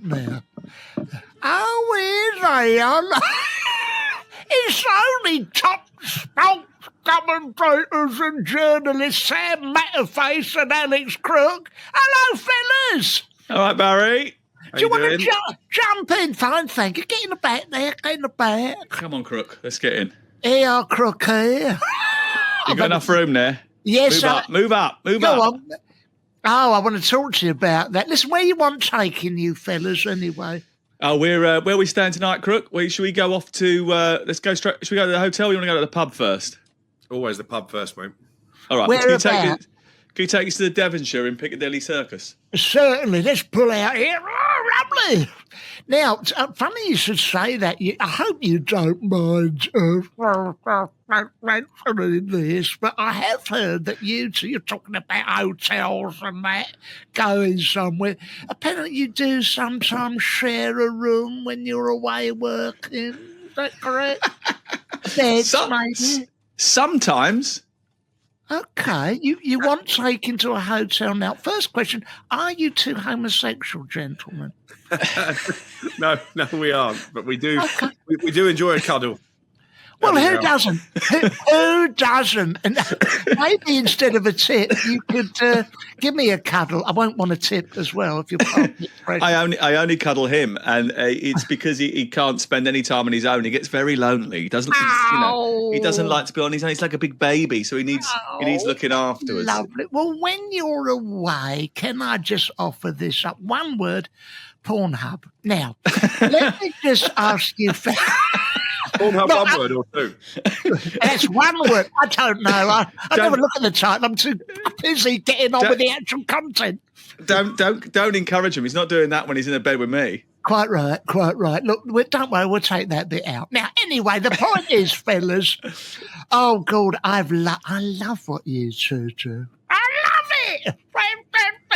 Now, oh, here they are. It's only top sports commentators and journalists, Sam Matterface and Alex Crook. Hello, fellas. All right, Barry. Do you want to jump in? Fine, thank you. Get in the back there. Get in the back. Come on, Crook. Let's get in. Here, Crook, here. You got enough room there? Yes, Move up. Go on. Oh, I want to talk to you about that. Listen, where you want taking you fellas anyway? Oh, we're where we stand tonight, Crook. Should we go off to? Let's go straight. Should we go to the hotel? Or you want to go to the pub first? Always the pub first, mate. All right. Where Can you take us to the Devonshire in Piccadilly Circus? Certainly. Let's pull out here. Oh, lovely. Now, funny you should say that. I hope you don't mind mentioning this, but I have heard that you're talking about hotels and that, going somewhere. Apparently you do sometimes share a room when you're away working. Is that correct? Sometimes. Okay, you want taken to a hotel now. First question, are you two homosexual gentlemen? No, we aren't, but we do we do enjoy a cuddle. Well, who doesn't? Who doesn't? And maybe instead of a tip, you could give me a cuddle. I won't want a tip as well if you're part I only cuddle him, and it's because he can't spend any time on his own. He gets very lonely. He doesn't, he doesn't like to be on his own. He's like a big baby, so he needs looking afterwards. Lovely. Well, when you're away, can I just offer this up? One word, Pornhub. Now, let me just ask you. Pornhub, one word or two? That's one word. I don't know. I never look at the title. I'm too busy getting on with the actual content. Don't encourage him. He's not doing that when he's in a bed with me. Quite right. Look, don't worry. We'll take that bit out. Now, anyway, the point is, fellas. Oh God, I love what you two do. I love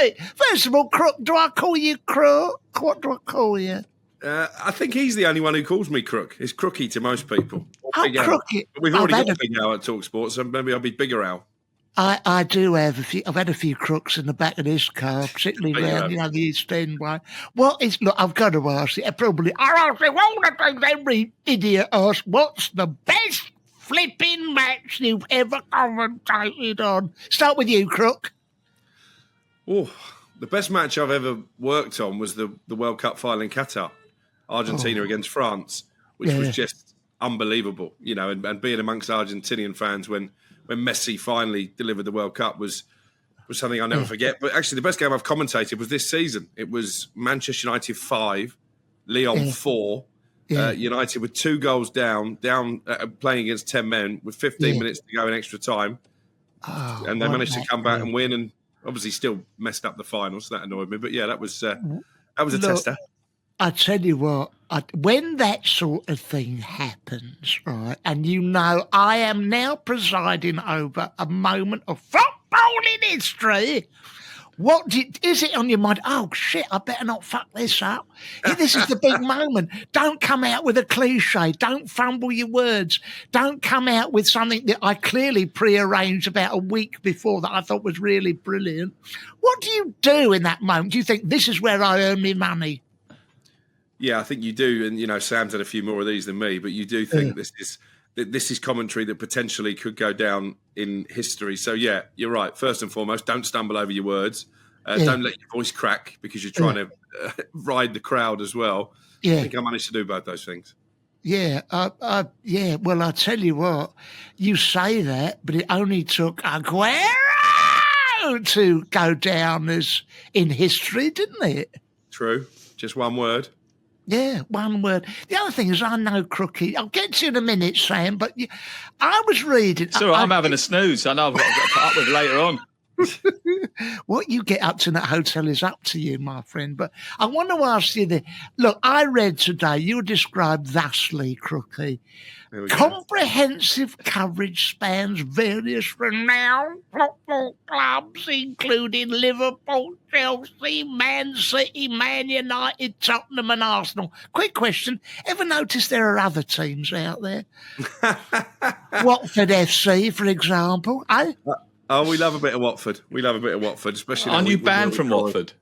it. First of all, Crook. Do I call you Crook? What do I call you? I think he's the only one who calls me Crook. It's Crooky to most people. Crooky. We've already got Big Al at Talksport, so maybe I'll be Bigger Al. I do have a few. I've had a few crooks in the back of this car, particularly around the East End way. Look, I've got to ask you. I ask you all the things every idiot asks. What's the best flipping match you've ever commentated on? Start with you, Crook. Oh, the best match I've ever worked on was the World Cup final in Qatar. Argentina against France, which was just unbelievable, and being amongst Argentinian fans when Messi finally delivered the World Cup was something I'll never forget. But actually, the best game I've commentated was this season. It was Manchester United 5, Lyon 4. United with 2 goals down, playing against 10 men with 15 minutes to go in extra time. And they managed to come back and win, and obviously still messed up the final, so that annoyed me. But yeah, that was a tester. I tell you what, when that sort of thing happens, right, and I am now presiding over a moment of football in history, is it on your mind? Oh, shit, I better not fuck this up. This is the big moment. Don't come out with a cliche. Don't fumble your words. Don't come out with something that I clearly prearranged about a week before that I thought was really brilliant. What do you do in that moment? Do you think this is where I earn my money? Yeah, I think you do, and Sam's had a few more of these than me, but you do think this is commentary that potentially could go down in history. So yeah, you're right. First and foremost, don't stumble over your words. Don't let your voice crack because you're trying to ride the crowd as well. Yeah. I think I managed to do both those things. Yeah, Well, I tell you what, you say that, but it only took Aguero to go down as in history, didn't it? True. Just one word. Yeah, one word. The other thing is, I know Crookie. I'll get to you in a minute, Sam, but I was reading. So I'm having a snooze. I know I've got to put up with later on. What you get up to in that hotel is up to you, my friend. But I want to ask you this. Look, I read today, you were described thusly, Crookie. Comprehensive coverage spans various renowned football clubs, including Liverpool, Chelsea, Man City, Man United, Tottenham and Arsenal. Quick question, ever notice there are other teams out there? Watford FC, for example, Oh, we love a bit of Watford. Especially. Aren't you banned from Watford?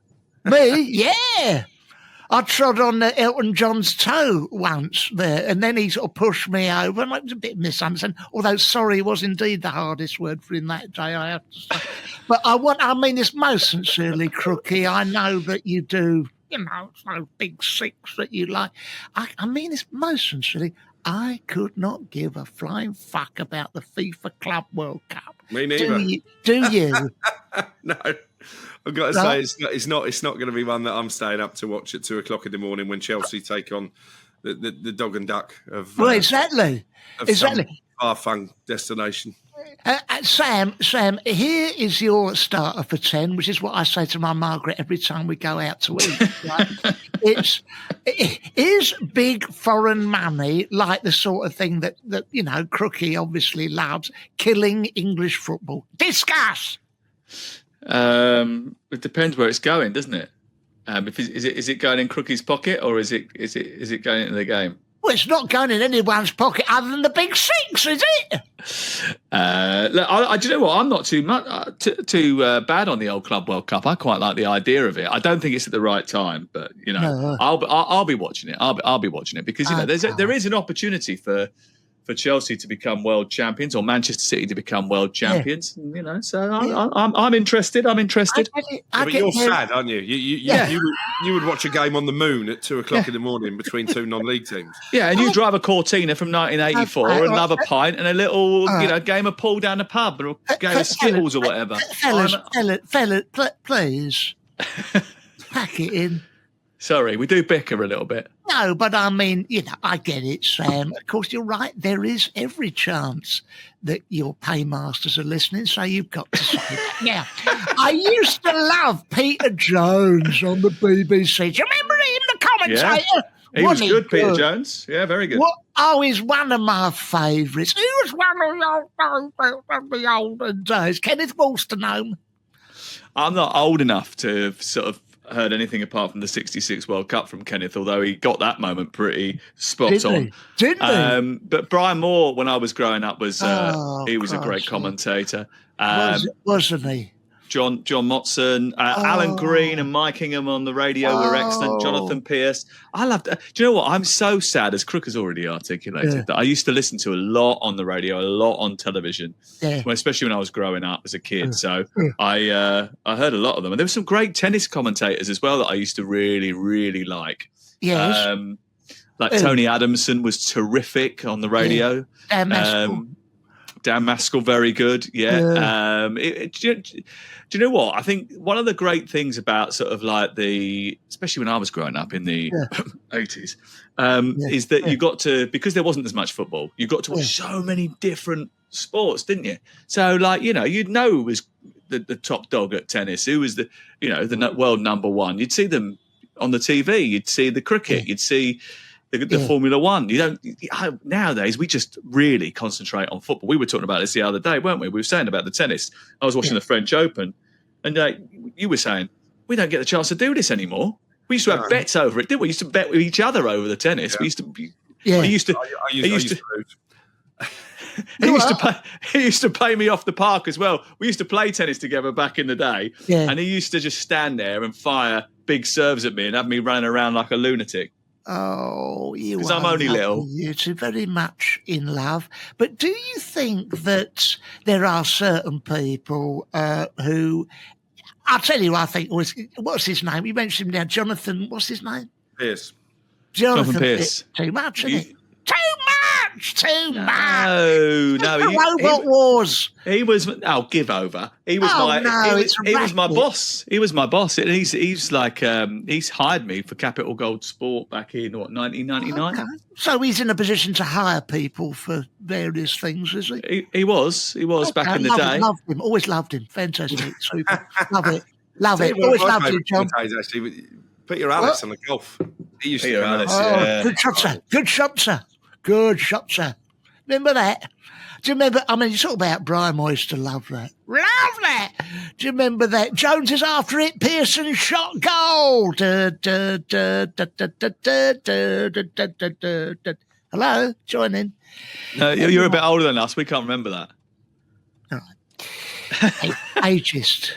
Me? Yeah. I trod on Elton John's toe once there, and then he sort of pushed me over, and it was a bit misunderstanding. Although sorry was indeed the hardest word for him that day, I have to say. But I mean this most sincerely, Crookie. I know that you do, those big six that you like. I mean this most sincerely. I could not give a flying fuck about the FIFA Club World Cup. Me neither. Do you? No. I've got to say, it's not going to be one that I'm staying up to watch at 2:00 in the morning when Chelsea take on the dog and duck of. Well, exactly. Some far-flung destination. Sam, here is your starter for 10, which is what I say to my Margaret every time we go out to eat. Right? Is big foreign money like the sort of thing that Crookie obviously loves, killing English football? Discuss. It depends where it's going, doesn't it? Is it going in Crookie's pocket, or is it going into the game? Well, it's not going in anyone's pocket other than the big six, is it? Look, do you know what? I'm not too bad on the old Club World Cup. I quite like the idea of it. I don't think it's at the right time, but No. I'll be watching it. I'll be watching it because there is an opportunity for Chelsea to become world champions or Manchester City to become world champions. Yeah. So I'm interested. I'm interested. But you're sad, aren't you? You would watch a game on the moon at 2:00 in the morning between two non-league teams. Yeah, and you drive a Cortina from 1984 and love a pint and a little game of pool down the pub or a game of Skittles or whatever. Fellas, please pack it in. Sorry, we do bicker a little bit. No, but I mean, I get it, Sam. Of course, you're right. There is every chance that your paymasters are listening, so you've got to say that. Now, I used to love Peter Jones on the BBC. Do you remember him, the commentator? Yeah. He was good, Peter Jones. Yeah, very good. He's one of my favourites. He was one of the olden days. Kenneth Wolstenholme. I'm not old enough to sort of heard anything apart from the 66 World Cup from Kenneth, although he got that moment pretty spot on. Didn't he? But Brian Moore, when I was growing up, he was a great commentator. Wasn't he? John Motson, Alan Green and Mike Ingham on the radio were excellent. Jonathan Pierce. I loved it. Do you know what? I'm so sad, as Crook has already articulated, that I used to listen to a lot on the radio, a lot on television, especially when I was growing up as a kid. So I heard a lot of them. And there were some great tennis commentators as well that I used to really, really like. Yes. Tony Adamson was terrific on the radio. Dan Maskell, very good. Yeah. Do you know what? I think one of the great things about sort of like especially when I was growing up in the 80s, is that you got to, because there wasn't as much football, you got to watch so many different sports, didn't you? So you'd know who was the top dog at tennis, who was the world number one. You'd see them on the TV. You'd see the cricket. You'd see the Formula One. Nowadays, we just really concentrate on football. We were talking about this the other day, weren't we? We were saying about the tennis. I was watching the French Open, and you were saying, we don't get the chance to do this anymore. We used to have bets over it, didn't we? We used to bet with each other over the tennis. We used to be... Yeah. He used to pay me off the park as well. We used to play tennis together back in the day, and he used to just stand there and fire big serves at me and have me running around like a lunatic. Oh, you are. Because I'm only little. You two very much in love. But do you think that there are certain people who, I'll tell you, I think what's his name? You mentioned him now, Jonathan. What's his name? Pierce. Jonathan Pierce. Too much, isn't it? Too much. No. Robot Wars. He was. Oh, give over. He was he was my boss. He was my boss, and he's like he's hired me for Capital Gold Sport back in 1999. Okay. So he's in a position to hire people for various things, is he? He was back in the day. Loved him. Always loved him. Fantastic. Super. Love it. Always loved you, John. Actually, Peter Alice on the golf. He used Peter to Alice. Good shot, sir. Remember that? Do you remember? I mean, you talk about Brian Moore used to love that. Do you remember that? Jones is after it. Pearson shot goal. Hello, join in. No, you're a bit older than us. We can't remember that. All right. Ageist.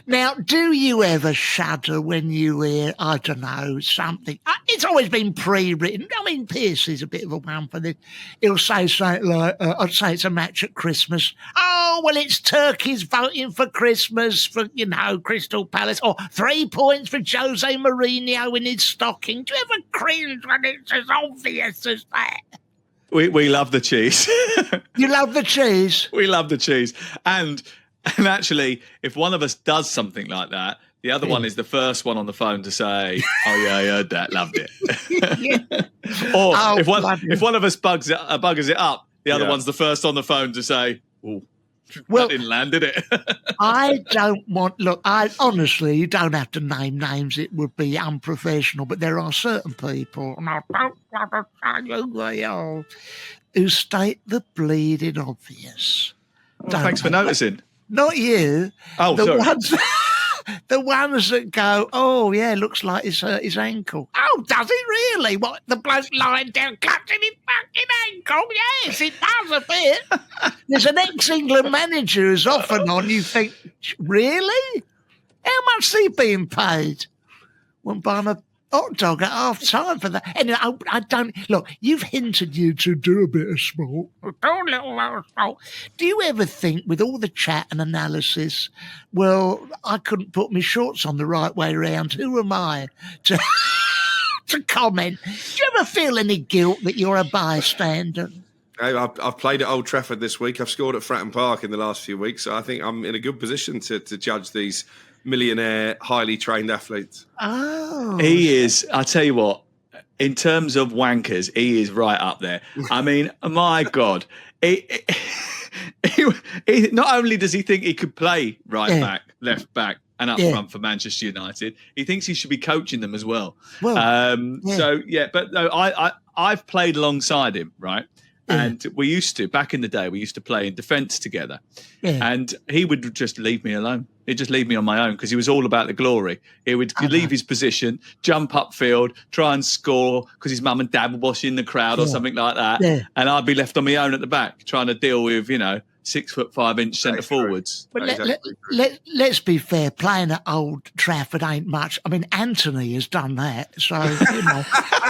Now, do you ever shudder when you hear, I don't know, something? It's always been pre-written. I mean, Pierce is a bit of a one for this. He'll say something like, I'd say it's a match at Christmas. Oh, well, it's turkeys voting for Christmas for, Crystal Palace. Or 3 points for Jose Mourinho in his stocking. Do you ever cringe when it's as obvious as that? We love the cheese. You love the cheese? We love the cheese. And actually, if one of us does something like that, the other one is the first one on the phone to say, "Oh yeah, I heard that, loved it." Or if one of us buggers it up, the other one's the first on the phone to say, "Oh, that didn't land, did it?" I don't want. Look, honestly, you don't have to name names. It would be unprofessional. But there are certain people, and I don't want to say who they are, who state the bleeding obvious. Well, thanks for noticing. Not you. Oh, sorry. The ones that go, oh, yeah, looks like it's hurt his ankle. Oh, does it really? What, the bloke lying down clutching his fucking ankle? Yes, it does a bit. There's an ex-England manager who's off and on. You think, really? How much is he being paid? Wouldn't buy him a hot dog at half time for that. Anyway, I don't look. You've hinted you to do a bit of sport. Do a little of sport. Do you ever think, with all the chat and analysis, well, I couldn't put my shorts on the right way round. Who am I to to comment? Do you ever feel any guilt that you're a bystander? I've played at Old Trafford this week. I've scored at Fratton Park in the last few weeks. So I think I'm in a good position to judge these millionaire, highly trained athletes. Oh. He is, I tell you what, in terms of wankers, he is right up there. I mean, my God. He, not only does he think he could play back, left back, and up front for Manchester United, he thinks he should be coaching them as well. So, but no, I've played alongside him, right? And we used to, back in the day, we used to play in defence together. And he would just leave me alone. He'd just leave me on my own because he was all about the glory. He would leave his position, jump upfield, try and score because his mum and dad were watching the crowd or something like that. And I'd be left on my own at the back trying to deal with, 6'5" centre forwards. But let's be fair, playing at Old Trafford ain't much. I mean, Anthony has done that, so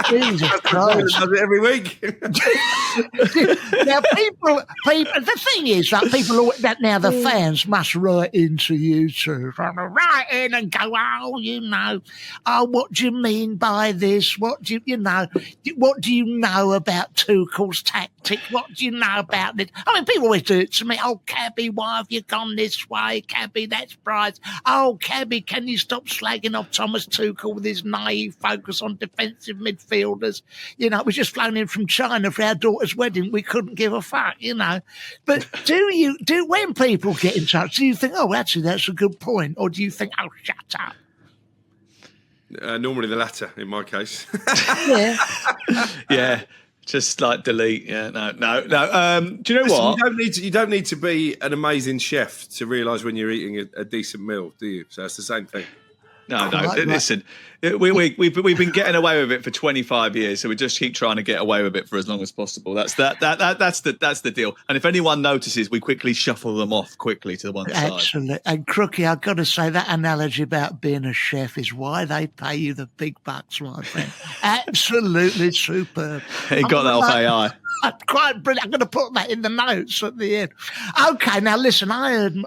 Jesus Christ, does it every week. Now, people. The thing is that the fans must write into you too, write in and go, what do you mean by this? What do you know? What do you know about Tuchel's tactics? What do you know about this? I mean, people always do it to me. Oh, Cabby, why have you gone this way? Cabby, that's Bryce. Oh, Cabby, can you stop slagging off Thomas Tuchel with his naive focus on defensive midfielders? We just flown in from China for our daughter's wedding. We couldn't give a fuck, But do when people get in touch, do you think, oh, actually, that's a good point? Or do you think, oh, shut up? Normally the latter, in my case. Yeah. Just like delete. Yeah, no. Do you know what? You don't need to be an amazing chef to realise when you're eating a decent meal, do you? So it's the same thing. No. Listen, we've been getting away with it for 25 years, so we just keep trying to get away with it for as long as possible. That's the deal. And if anyone notices, we quickly shuffle them off quickly to the one side. Absolutely. And Crookie, I've got to say that analogy about being a chef is why they pay you the big bucks, my friend. Absolutely superb. He got that off AI. Quite brilliant. I'm going to put that in the notes at the end. Okay, now listen, I heard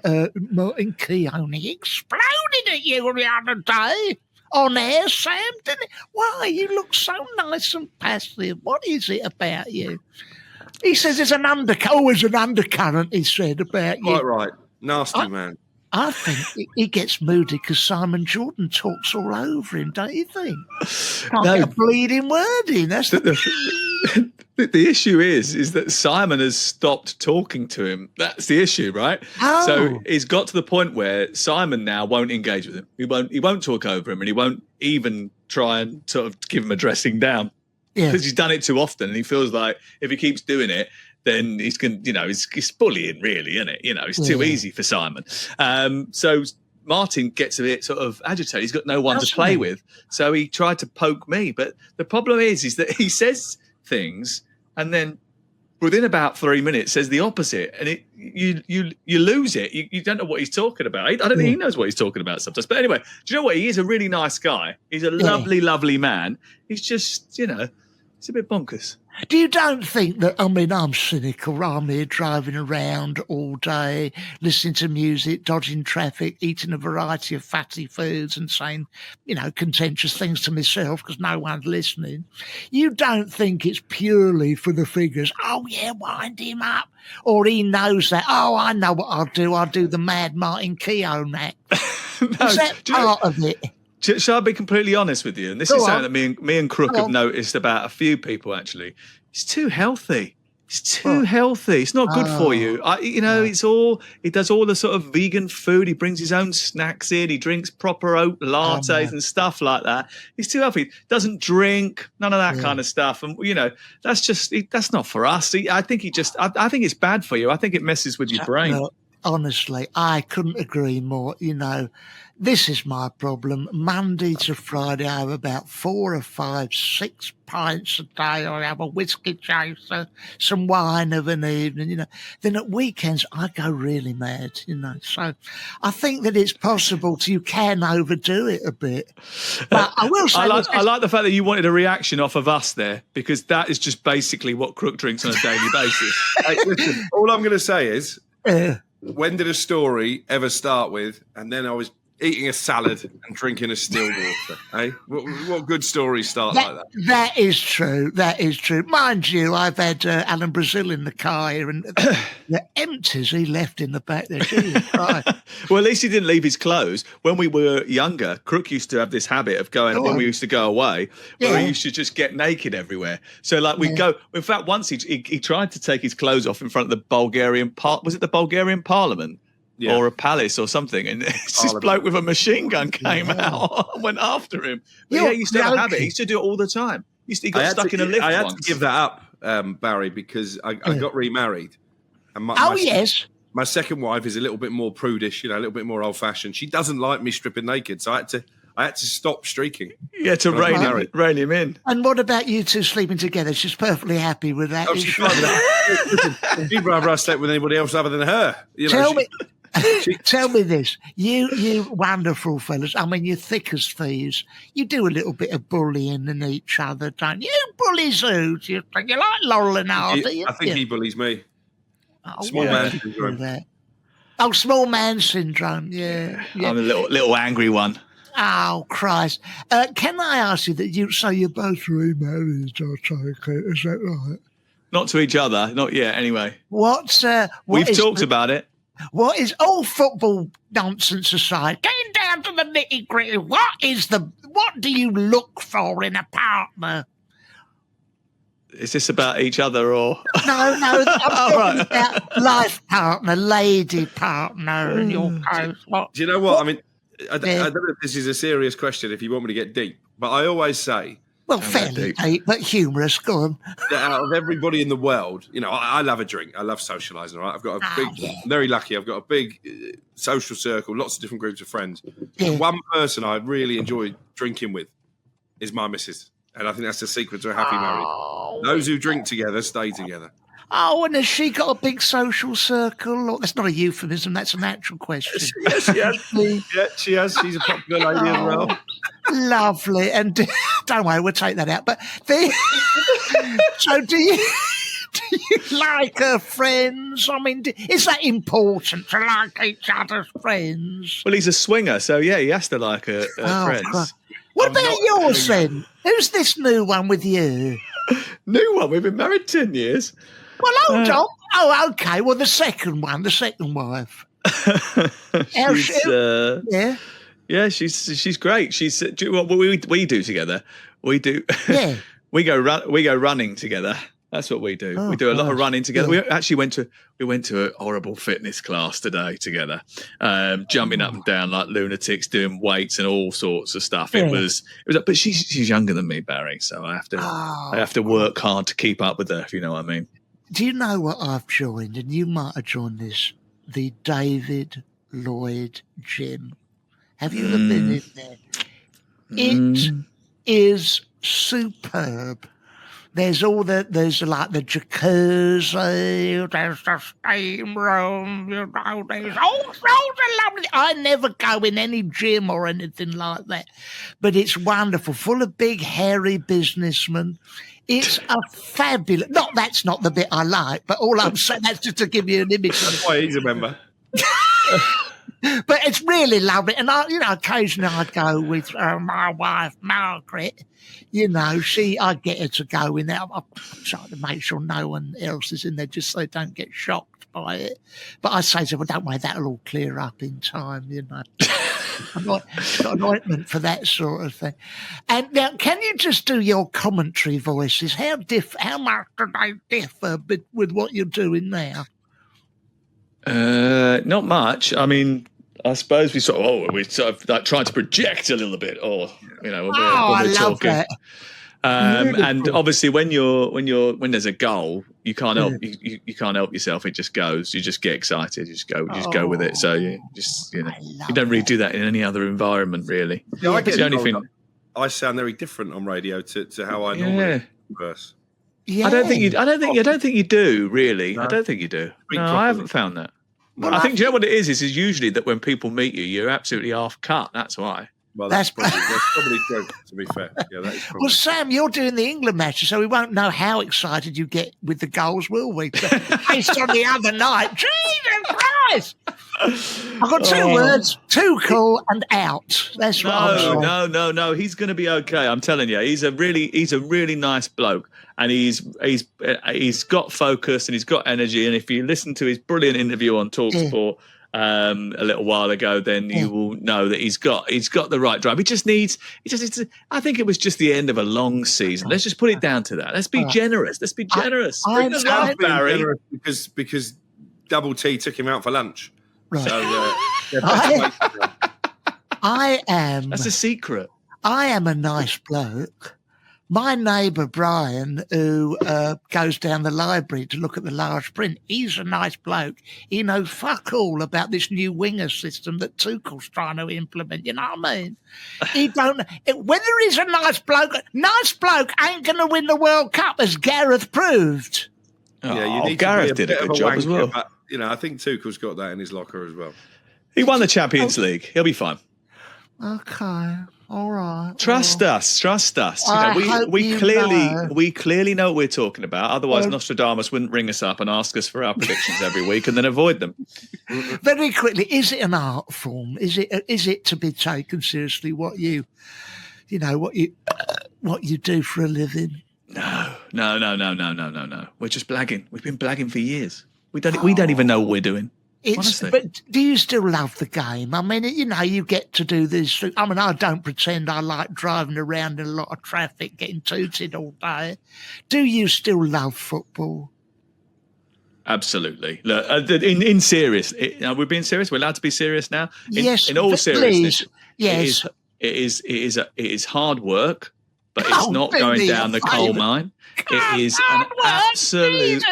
Martin Keown, he exploded at you the other day on air, Sam, didn't he? Why, you look so nice and passive. What is it about you? He says there's an undercurrent, he said, about you. Quite right. Nasty man. I think he gets moody because Simon Jordan talks all over him, don't you think? Can't get a bleeding word in. That's the issue is that Simon has stopped talking to him. That's the issue, right? Oh. So he's got to the point where Simon now won't engage with him. He won't talk over him, and he won't even try and sort of give him a dressing down because he's done it too often, and he feels like if he keeps doing it, then he's going, he's bullying, really, isn't it? It's too easy for Simon. So Martin gets a bit sort of agitated. He's got no one to play with. So he tried to poke me. But the problem is that he says things and then within about 3 minutes says the opposite, and you lose it. You don't know what he's talking about. I don't think he knows what he's talking about sometimes. But anyway, do you know what? He is a really nice guy. He's a lovely, lovely man. He's just, he's a bit bonkers. You don't think that, I'm cynical. I'm here driving around all day, listening to music, dodging traffic, eating a variety of fatty foods and saying, contentious things to myself because no one's listening. You don't think it's purely for the figures. Oh, yeah, wind him up. Or he knows that, I know what I'll do. I'll do the Mad Martin Keown act. No, is that part of it? Shall I be completely honest with you? And this is something that me and Crook have noticed about a few people, actually. He's too healthy. It's too healthy. It's not good for you. He does all the sort of vegan food. He brings his own snacks in. He drinks proper oat lattes and stuff like that. He's too healthy. Doesn't drink, none of that kind of stuff. And, that's not for us. I think it's bad for you. I think it messes with your brain. No, honestly, I couldn't agree more. This is my problem. Monday to Friday, I have about 4 or 5, 6 pints a day. I have a whiskey chaser, some wine of an evening, Then at weekends, I go really mad, So I think that it's possible you can overdo it a bit. But I will say... I like the fact that you wanted a reaction off of us there, because that is just basically what Crook drinks on a daily basis. Hey, listen, all I'm going to say is, when did a story ever start with, and then I was eating a salad and drinking a still water, eh? What good stories start like that? That is true. That is true. Mind you, I've had Alan Brazil in the car here, and the empties he left in the back there. Well, at least he didn't leave his clothes. When we were younger, Crook used to have this habit of going, when we used to go away, where he used to just get naked everywhere. So, we'd go... In fact, once he tried to take his clothes off in front of the Bulgarian... Was it the Bulgarian Parliament? Yeah. Or a palace or something, and this bloke with a machine gun came out and went after him. But he used to have a habit. He used to do it all the time. He got stuck in a lift I had once. to give that up, Barry, because I got remarried. And my second wife is a little bit more prudish, a little bit more old-fashioned. She doesn't like me stripping naked, so I had to stop streaking. Yeah, to rein him in. And what about you two sleeping together? She's perfectly happy with that. Oh, she's fine with that. She'd rather I slept with anybody else other than her. Tell me this, you wonderful fellas. You're thick as thieves. You do a little bit of bullying in each other, don't you? You bullies who? You like Laurel and Hardy? I think he bullies me. Small man syndrome. Oh, small man syndrome. Yeah. I'm a little angry one. Oh, Christ. Can I ask you that you're both remarried, I take it, is that right? Not to each other, not yet, anyway. We've talked about it. What is all football nonsense aside? Getting down to the nitty gritty. What do you look for in a partner? Is this about each other or? No, I'm talking about life partner, lady partner, in your case. Do you know what? I don't know if this is a serious question, if you want me to get deep, but I always say, well, fairly deep, but humorous. Go on. Out of everybody in the world, I love a drink. I love socialising. Right, I've got very lucky. I've got a big social circle, lots of different groups of friends. Yeah. One person I really enjoy drinking with is my missus, and I think that's the secret to a happy marriage. Those who drink together stay together. Oh, and has she got a big social circle? Or, that's not a euphemism. That's an actual question. Yes, she has. Yeah, she has. She's a popular lady as well. Lovely. And don't worry, we'll take that out. But so do you like her friends? Is that important to like each other's friends? Well, he's a swinger, so yeah, he has to like her friends. Christ. What about yours then? Who's this new one with you? New one? We've been married 10 years. Well, hold on. Oh, okay. Well, the second wife. Yeah, she's great. She's what we do together. We do. Yeah. we go running together. That's what we do. We do a lot of running together. Yeah. We actually went to a horrible fitness class today together, jumping up and down like lunatics, doing weights and all sorts of stuff. Yeah. It was. But she's younger than me, Barry. So I have to work hard to keep up with her. If you know what I mean. Do you know what I've joined? And you might have joined this. The David Lloyd Gym. Have you ever been in there? It is superb. There's like the jacuzzi, there's the steam room, you know, there's all sorts of lovely. I never go in any gym or anything like that, but it's wonderful, full of big, hairy businessmen. It's a fabulous. That's not the bit I like, but all I'm saying, that's just to give you an image. That's why he's a member. But it's really lovely. And occasionally I go with my wife, Margaret. I get her to go in there. I'm trying to make sure no one else is in there just so they don't get shocked by it. But I say to her, well, don't worry, that'll all clear up in time, I've got an ointment for that sort of thing. And now, can you just do your commentary voices? How much do they differ with what you're doing now? Not much. I mean, I suppose we sort of like trying to project a little bit, or when we're talking. That. And obviously, when there's a goal, you can't help you can't help yourself. It just goes. You just get excited. You just go with it. So you don't really do that in any other environment, really. Yeah, I get the only thing. I sound very different on radio to how I normally converse. Yeah. I don't think you do, really. No. I don't think you do. No, I haven't found that. Well, I think, do you know what it is? Is usually that when people meet you, you're absolutely half cut. That's why. Well, that's probably true, to be fair. Yeah, that is probably. Well, Sam, you're doing the England matches, so we won't know how excited you get with the goals, will we? Based on the other night. Jesus Christ! I've got two words: too cool and out. That's what I'm saying. No. He's going to be okay. I'm telling you, he's a really nice bloke, and he's got focus and he's got energy. And if you listen to his brilliant interview on Talksport a little while ago, then you will know that he's got the right drive. He just needs. I think it was just the end of a long season. Let's just put it down to that. Let's be generous. Let's be generous. I'm Barry, because Double T took him out for lunch. Right. So, I am. That's a secret. I am a nice bloke. My neighbour Brian, who goes down the library to look at the large print, he's a nice bloke. He knows fuck all about this new winger system that Tuchel's trying to implement. You know what I mean? He don't. Whether he's a nice bloke ain't going to win the World Cup, as Gareth proved. Gareth did a good job as well. But, I think Tuchel's got that in his locker as well. He won the Champions League. He'll be fine. Okay. All right. Trust us. We clearly know what we're talking about. Otherwise, Nostradamus wouldn't ring us up and ask us for our predictions every week and then avoid them. Very quickly, is it an art form? Is it to be taken seriously? What you do for a living? No. We're just blagging. We've been blagging for years. We don't even know what we're doing. But do you still love the game? I mean, you get to do this. I mean, I don't pretend I like driving around in a lot of traffic, getting tooted all day. Do you still love football? Absolutely. Look, in serious, we're being serious. We're allowed to be serious now. In all seriousness, yes, it is hard work, but it's not going down the coal mine. It is an absolute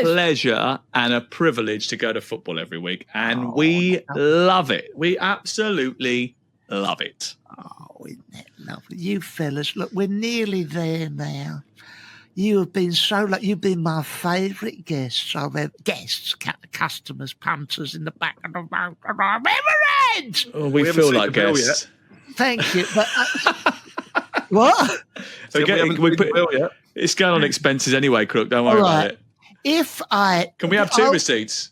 pleasure and a privilege to go to football every week, and we love it. We absolutely love it. Oh, isn't that lovely? You fellas, look, we're nearly there now. You have been you've been my favourite guests. Customers, punters in the back of the road. I've ever had. Oh, we feel like guests. Thank you. But what? So it's going on expenses anyway, Crook. Don't worry about it. Can we have two receipts?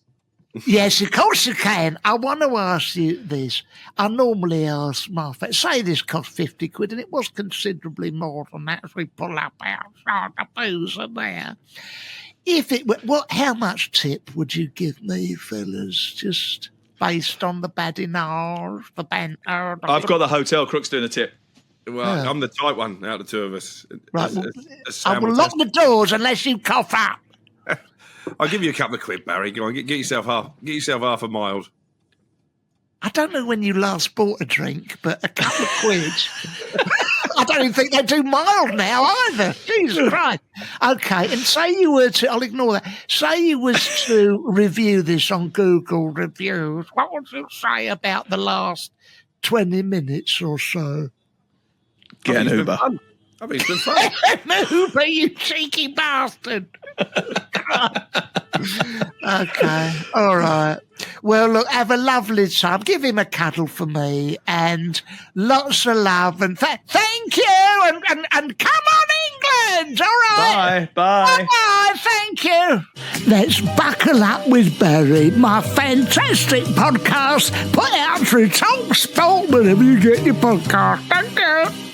Yes, of course you can. I want to ask you this. I normally ask my friends, say this cost 50 quid, and it was considerably more than that as we pull up outside the booze and there. If it were, how much tip would you give me, fellas? Just based on the badinage, the banter. I've got the hotel. Crook's doing a tip. Well, I'm the tight one out of the two of us. Right. I will lock the doors unless you cough up. I'll give you a couple of quid, Barry. Go on, get yourself half a mild. I don't know when you last bought a drink, but a couple of quid. I don't even think they do mild now either. Jesus Christ. Okay, and say you were to, I'll ignore that. Say you was to review this on Google Reviews. What would you say about the last 20 minutes or so? Get an Uber. I mean, it's been fun. Uber, you cheeky bastard. Okay, all right. Well, look, have a lovely time. Give him a cuddle for me, and lots of love. And thank you. And come on, England. All right. Bye. Bye. Thank you. Let's buckle up with Barry, my fantastic podcast, put out through Talksport whenever you get your podcast. Thank you.